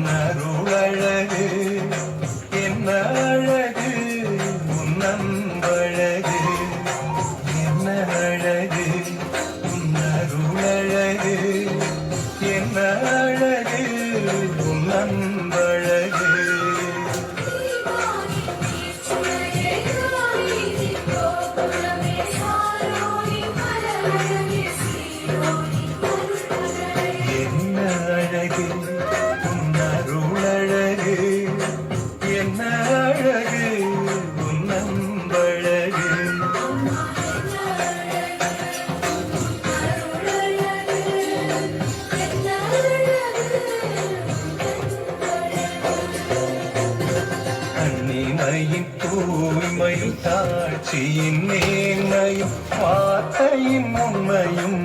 உன்னருளழகு என்ன அழகு உன்னன்பழகு என்ன அழகு உன்னருளழகு என்ன அழகு உன்னன்பழகு உன்னருளழகு என்ன அழகு உன்னன்பழகு கண்ணிமையின் தூய்மையும் தாட்சியின் நேர்மையும் வார்த்தையின் உண்மையும்